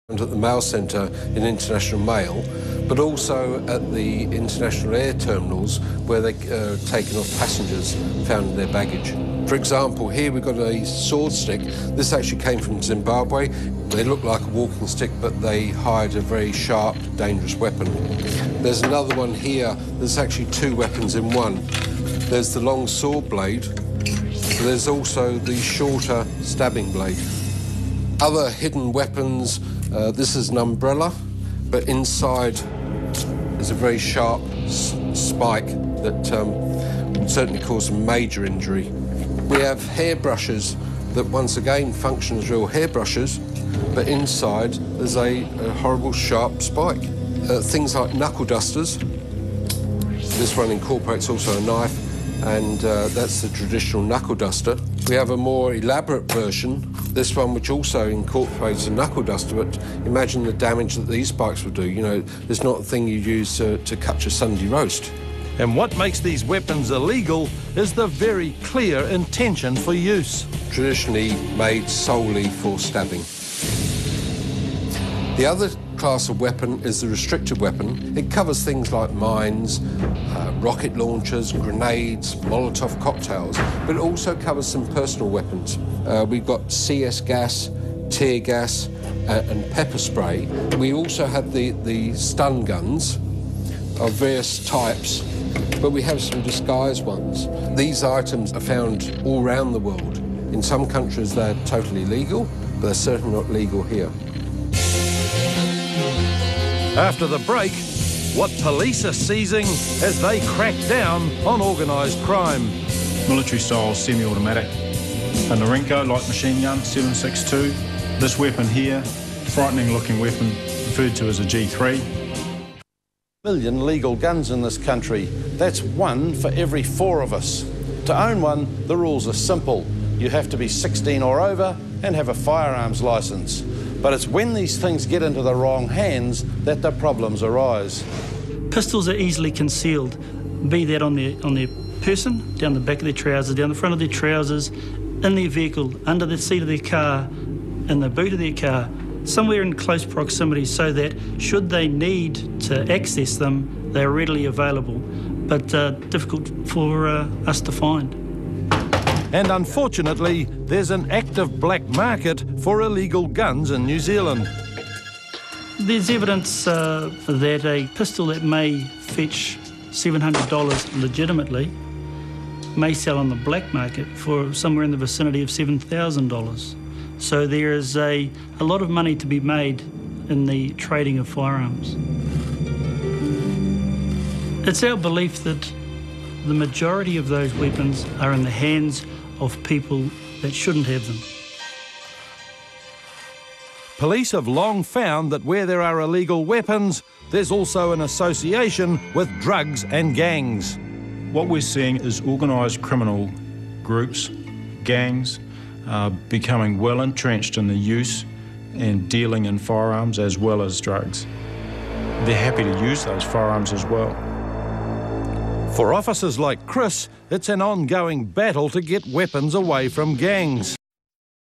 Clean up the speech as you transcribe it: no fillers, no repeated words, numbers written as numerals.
at the mail centre in International Mail, but also at the international air terminals where they're taking off passengers found in their baggage. For example, here we've got a sword stick. This actually came from Zimbabwe. They look like a walking stick, but they hide a very sharp, dangerous weapon. There's another one here. There's actually two weapons in one. There's the long sword blade. There's also the shorter stabbing blade. Other hidden weapons, this is an umbrella, but inside is a very sharp spike that would certainly cause some major injury. We have hairbrushes that once again function as real hairbrushes, but inside there's a horrible sharp spike. Things like knuckle dusters. This one incorporates also a knife, and that's the traditional knuckle duster. We have a more elaborate version, this one which also incorporates a knuckle duster, but imagine the damage that these spikes will do. You know, it's not a thing you use to cut your Sunday roast. And what makes these weapons illegal is the very clear intention for use. Traditionally made solely for stabbing. The other class of weapon is the restricted weapon. It covers things like mines, rocket launchers, grenades, Molotov cocktails, but it also covers some personal weapons. We've got CS gas, tear gas, and pepper spray. We also have the stun guns of various types, but we have some disguised ones. These items are found all around the world. In some countries they're totally legal, but they're certainly not legal here. After the break, what police are seizing as they crack down on organised crime. Military-style semi-automatic. A Norinco light machine gun, 7.62. This weapon here, frightening-looking weapon, referred to as a G3. Million legal guns in this country. That's one for every 4 of us. To own one, the rules are simple. You have to be 16 or over and have a firearms licence. But it's when these things get into the wrong hands that the problems arise. Pistols are easily concealed, be that on their person, down the back of their trousers, down the front of their trousers, in their vehicle, under the seat of their car, in the boot of their car, somewhere in close proximity so that should they need to access them, they're readily available, but difficult for us to find. And unfortunately, there's an active black market for illegal guns in New Zealand. There's evidence that a pistol that may fetch $700 legitimately may sell on the black market for somewhere in the vicinity of $7,000. So there is a lot of money to be made in the trading of firearms. It's our belief that the majority of those weapons are in the hands of people that shouldn't have them. Police have long found that where there are illegal weapons, there's also an association with drugs and gangs. What we're seeing is organised criminal groups, gangs, becoming well entrenched in the use and dealing in firearms as well as drugs. They're happy to use those firearms as well. For officers like Chris, it's an ongoing battle to get weapons away from gangs.